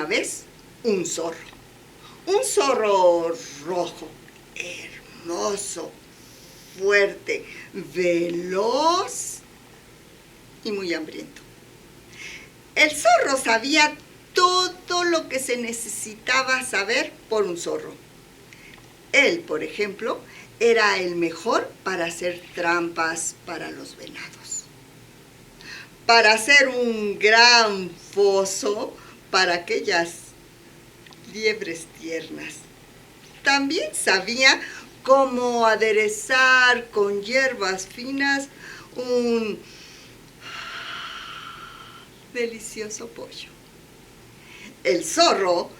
una vez un zorro. Un zorro rojo, hermoso, fuerte, veloz y muy hambriento. El zorro sabía todo lo que se necesitaba saber por un zorro. Él, por ejemplo, era el mejor para hacer trampas para los venados, para hacer un gran foso para aquellas liebres tiernas. También sabía cómo aderezar con hierbas finas un delicioso pollo. El zorro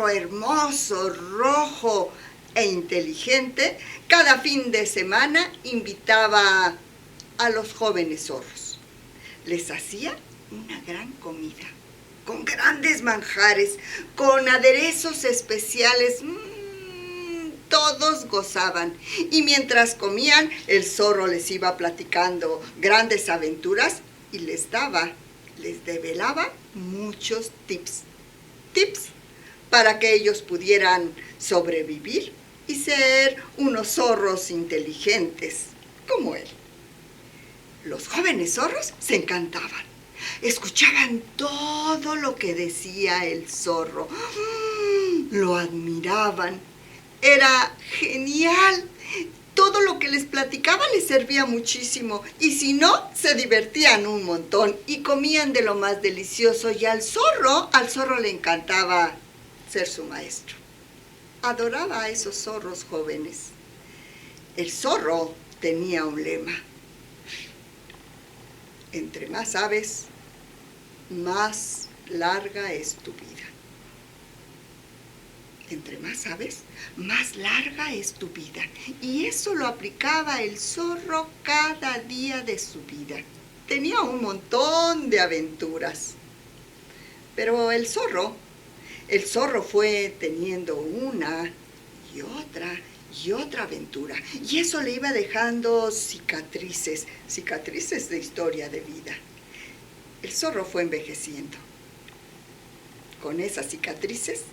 hermoso, rojo e inteligente, cada fin de semana invitaba a los jóvenes zorros. Les hacía una gran comida, con grandes manjares, con aderezos especiales. Todos gozaban. Y mientras comían, el zorro les iba platicando grandes aventuras y les develaba muchos tips para que ellos pudieran sobrevivir y ser unos zorros inteligentes como él. Los jóvenes zorros se encantaban. Escuchaban todo lo que decía el zorro. Lo admiraban. Era genial. Todo lo que les platicaba les servía muchísimo. Y si no, se divertían un montón y comían de lo más delicioso. Y al zorro le encantaba ser su maestro. Adoraba a esos zorros jóvenes. El zorro tenía un lema: entre más sabes, más larga es tu vida. Entre más sabes, más larga es tu vida. Y eso lo aplicaba el zorro cada día de su vida. Tenía un montón de aventuras. Pero el zorro fue teniendo una y otra aventura. Y eso le iba dejando cicatrices de historia de vida. El zorro fue envejeciendo. Con esas cicatrices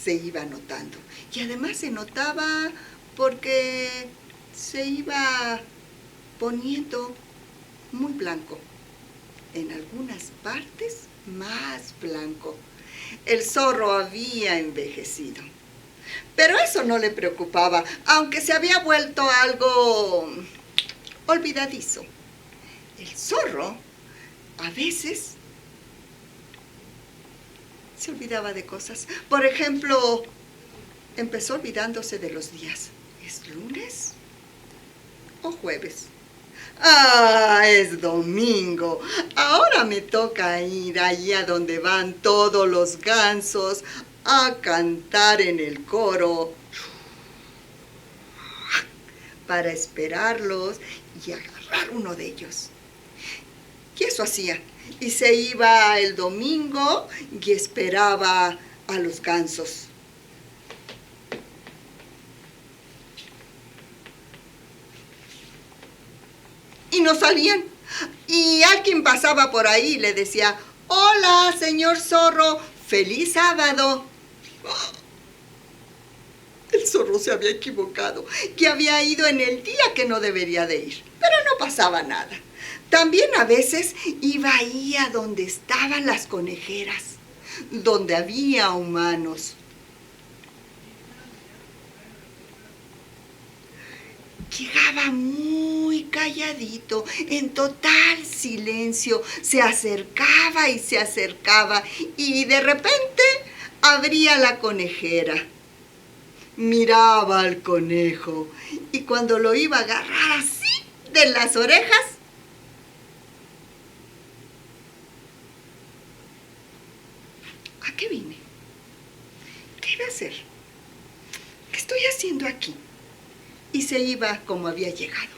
se iba notando. Y además se notaba porque se iba poniendo muy blanco. En algunas partes más blanco. El zorro había envejecido. Pero eso no le preocupaba, aunque se había vuelto algo olvidadizo. El zorro a veces se olvidaba de cosas. Por ejemplo, empezó olvidándose de los días. ¿Es lunes o jueves? Es domingo. Ahora me toca ir allá donde van todos los gansos a cantar en el coro para esperarlos y agarrar uno de ellos. Y eso hacía. Y se iba el domingo y esperaba a los gansos. Y no salían. Y alguien pasaba por ahí y le decía: hola, señor zorro, feliz sábado. El zorro se había equivocado, que había ido en el día que no debería de ir. Pero no pasaba nada. También a veces iba ahí a donde estaban las conejeras, donde había humanos. Llegaba muy calladito, en total silencio, se acercaba y de repente abría la conejera. Miraba al conejo y cuando lo iba a agarrar así de las orejas, ¿a qué vine? ¿Qué iba a hacer? ¿Qué estoy haciendo aquí? Y se iba como había llegado.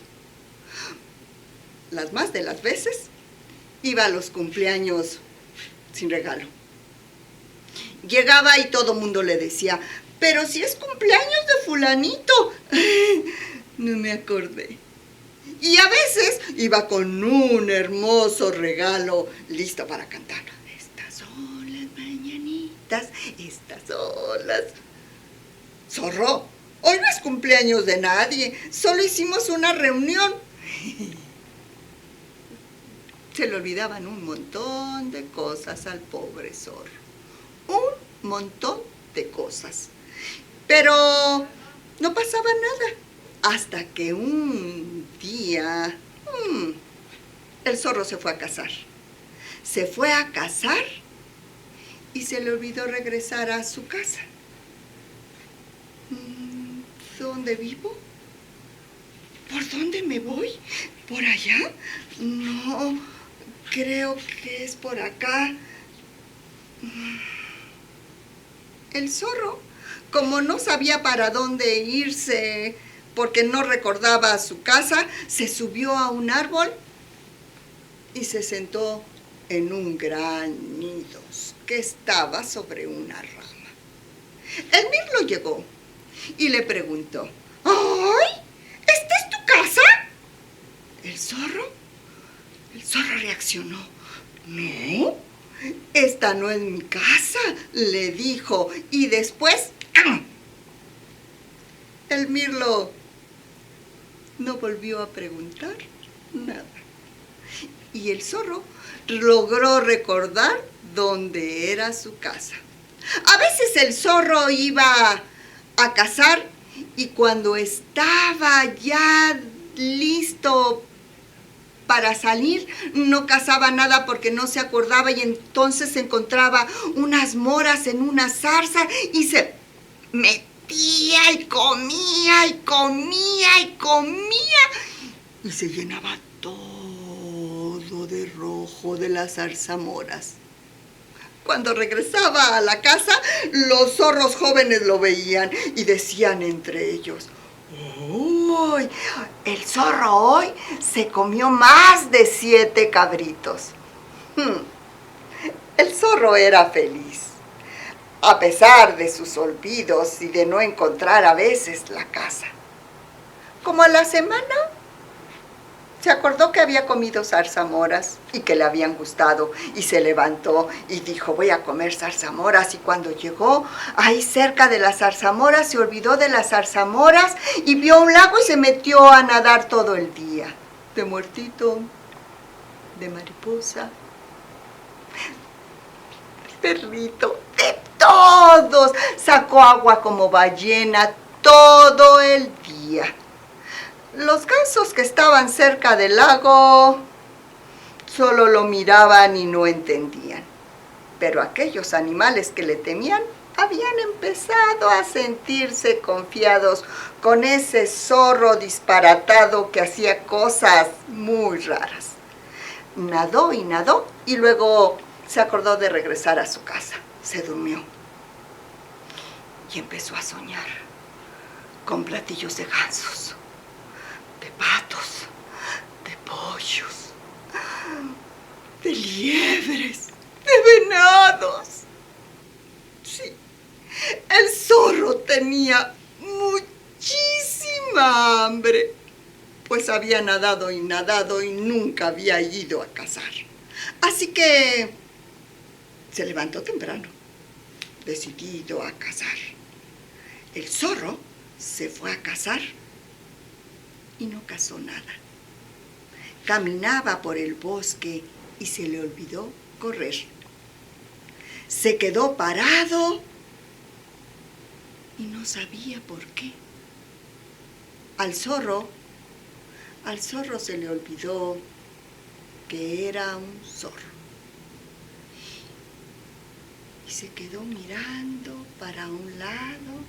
Las más de las veces iba a los cumpleaños sin regalo. Llegaba y todo mundo le decía: pero si es cumpleaños de fulanito. No me acordé. Y a veces iba con un hermoso regalo listo para cantar. Estas son las mañanitas estas olas. Zorro, hoy no es cumpleaños de nadie, solo hicimos una reunión. Se le olvidaban un montón de cosas al pobre zorro. Un montón de cosas. Pero no pasaba nada. Hasta que un día el zorro se fue a cazar. Se fue a cazar y se le olvidó regresar a su casa. ¿Dónde vivo? ¿Por dónde me voy? ¿Por allá? No, creo que es por acá. El zorro, como no sabía para dónde irse, porque no recordaba su casa, se subió a un árbol y se sentó en un gran nido que estaba sobre una rama. El mirlo llegó y le preguntó: ¡ay! ¿Esta es tu casa? El zorro reaccionó: no, esta no es mi casa, le dijo, y después el mirlo no volvió a preguntar nada. Y el zorro logró recordar dónde era su casa. A veces el zorro iba a cazar y cuando estaba ya listo para salir, no cazaba nada porque no se acordaba, y entonces encontraba unas moras en una zarza y se metía y comía y comía y comía y se llenaba todo de rojo de las zarzamoras. Cuando regresaba a la casa, los zorros jóvenes lo veían y decían entre ellos: ¡uy! El zorro hoy se comió más de 7 cabritos. El zorro era feliz, a pesar de sus olvidos y de no encontrar a veces la casa. Como a la semana, se acordó que había comido zarzamoras y que le habían gustado, y se levantó y dijo: voy a comer zarzamoras. Y cuando llegó ahí cerca de las zarzamoras, se olvidó de las zarzamoras y vio un lago y se metió a nadar todo el día. De muertito, de mariposa, de perrito, de todos. Sacó agua como ballena todo el día. Los gansos que estaban cerca del lago solo lo miraban y no entendían. Pero aquellos animales que le temían habían empezado a sentirse confiados con ese zorro disparatado que hacía cosas muy raras. Nadó y nadó y luego se acordó de regresar a su casa. Se durmió y empezó a soñar con platillos de gansos, de patos, de pollos, de liebres, de venados. Sí, el zorro tenía muchísima hambre, pues había nadado y nunca había ido a cazar. Así que se levantó temprano, decidido a cazar. El zorro se fue a cazar y no cazó nada. Caminaba por el bosque y se le olvidó correr. Se quedó parado y no sabía por qué. Al zorro se le olvidó que era un zorro. Y se quedó mirando para un lado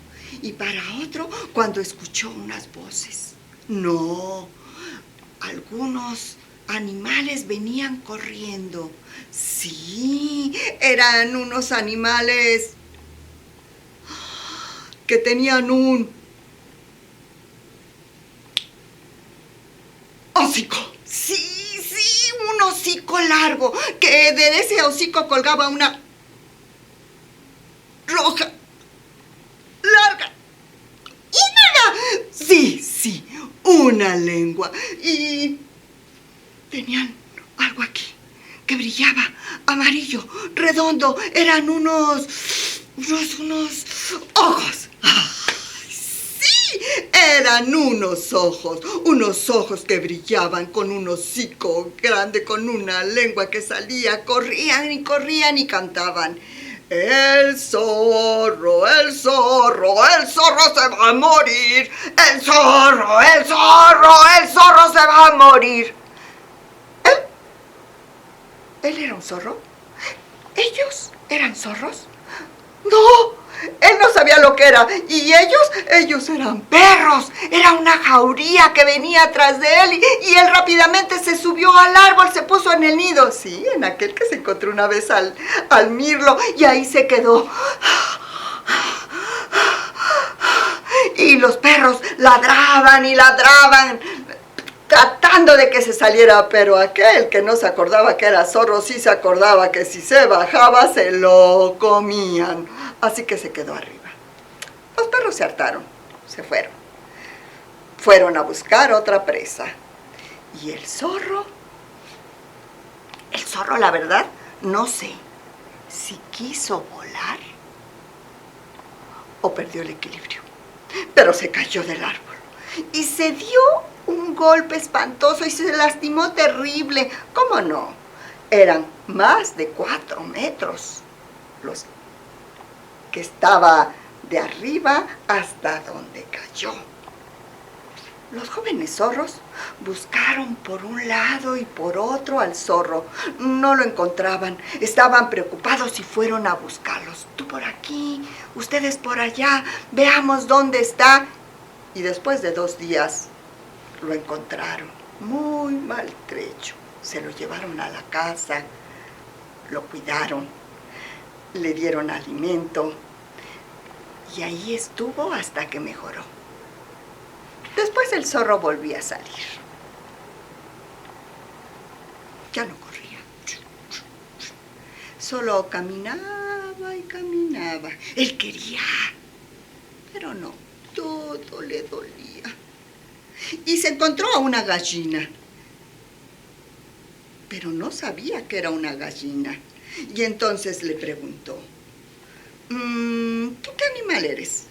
y para otro cuando escuchó unas voces. No, algunos animales venían corriendo. Sí, eran unos animales que tenían un hocico. Sí, un hocico largo, que de ese hocico colgaba una roja, larga. Sí, una lengua. Y tenían algo aquí que brillaba, amarillo, redondo. Eran unos unos ojos. Sí, eran unos ojos que brillaban, con un hocico grande, con una lengua que salía, corrían y cantaban. El zorro, el zorro, el zorro se va a morir. El zorro, el zorro, el zorro se va a morir. ¿Él era un zorro? ¿Ellos eran zorros? No, él no sabía lo que era. Y ellos eran perros. Era una jauría que venía atrás de él y él rápidamente se subió al árbol, se puso en el nido. Sí, en aquel que se encontró una vez al mirlo, y ahí se quedó. Y los perros ladraban y ladraban, tratando de que se saliera, pero aquel que no se acordaba que era zorro, sí se acordaba que si se bajaba se lo comían. Así que se quedó arriba. Los perros se hartaron, se fueron. Fueron a buscar otra presa. Y el zorro, la verdad, no sé si quiso volar o perdió el equilibrio. Pero se cayó del árbol y se dio un golpe espantoso y se lastimó terrible. ¿Cómo no? Eran más de 4 metros los que estaba de arriba hasta donde cayó. Los jóvenes zorros buscaron por un lado y por otro al zorro. No lo encontraban. Estaban preocupados y fueron a buscarlos. Tú por aquí, ustedes por allá, veamos dónde está. Y después de 2 días lo encontraron, muy maltrecho. Se lo llevaron a la casa, lo cuidaron, le dieron alimento y ahí estuvo hasta que mejoró. Después el zorro volvía a salir. Ya no corría. Solo caminaba y caminaba. Él quería, pero no, todo le dolía. Y se encontró a una gallina, pero no sabía que era una gallina. Y entonces le preguntó, ¿tú qué animal eres?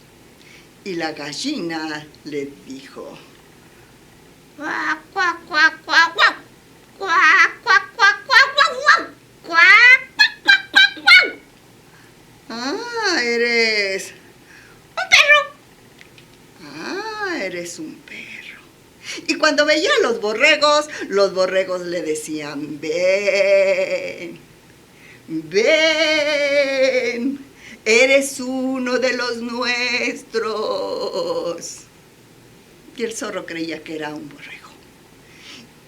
Y la gallina le dijo, Cuac, cuac, cuac, cuac, cuac. Cuac, cuac, cuac, cuac, cuac, cuac. Cuac, cuac, cuac, cuac, cuac. ah, eres Un perro. eres un perro. Y cuando veía a los borregos le decían, ven, ven, eres uno de los nuestros. Y el zorro creía que era un borrego,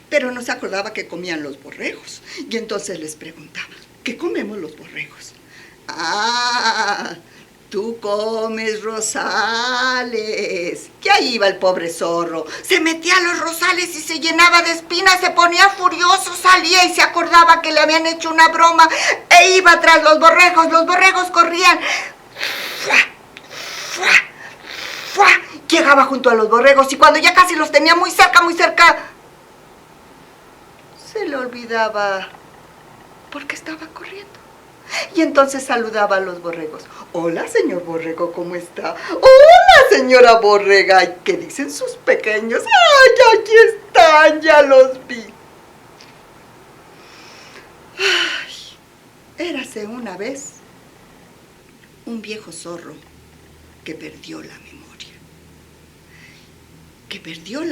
pero no se acordaba que comían los borregos. Y entonces les preguntaba, ¿qué comemos los borregos? Ah, tú comes rosales. Y ahí iba el pobre zorro. Se metía a los rosales y se llenaba de espinas, se ponía furioso, salía y se acordaba que le habían hecho una broma e iba tras los borregos. Los borregos corrían. ¡Fua! ¡Fua! ¡Fua! Llegaba junto a los borregos y cuando ya casi los tenía muy cerca, se le olvidaba por qué estaba corriendo. Y entonces saludaba a los borregos. Hola, señor borrego, ¿cómo está? Hola, señora borrega. ¿Y qué dicen sus pequeños? ¡Ay, aquí están! Ya los vi. Ay, érase una vez un viejo zorro que perdió la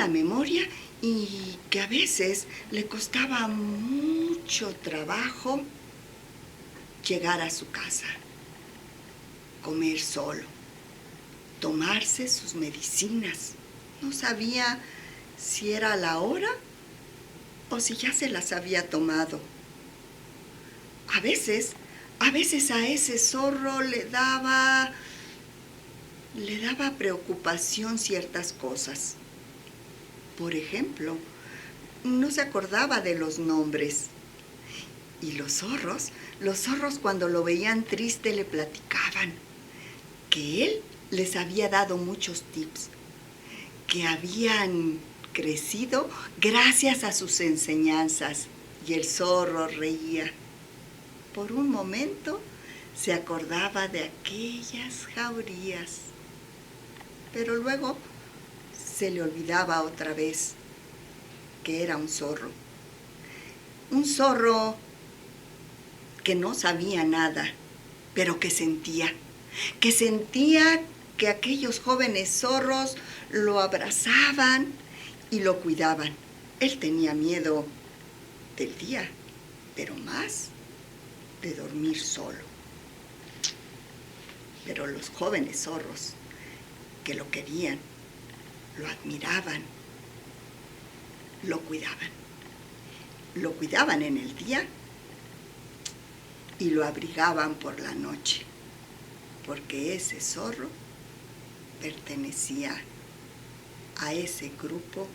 memoria. Y que a veces le costaba mucho trabajo llegar a su casa, comer solo, tomarse sus medicinas. No sabía si era la hora o si ya se las había tomado. A veces a ese zorro le daba preocupación ciertas cosas. Por ejemplo, no se acordaba de los nombres. Y los zorros cuando lo veían triste le platicaban que él les había dado muchos tips, que habían crecido gracias a sus enseñanzas. Y el zorro reía. Por un momento Se acordaba de aquellas jaurías, pero luego se le olvidaba otra vez que era un zorro. Un zorro que no sabía nada, pero que sentía que aquellos jóvenes zorros lo abrazaban y lo cuidaban. Él tenía miedo del día, pero más de dormir solo. Pero los jóvenes zorros que lo querían, lo admiraban, lo cuidaban. Lo cuidaban en el día y lo abrigaban por la noche, porque ese zorro pertenecía a ese grupo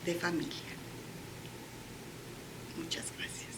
de familia. Muchas gracias.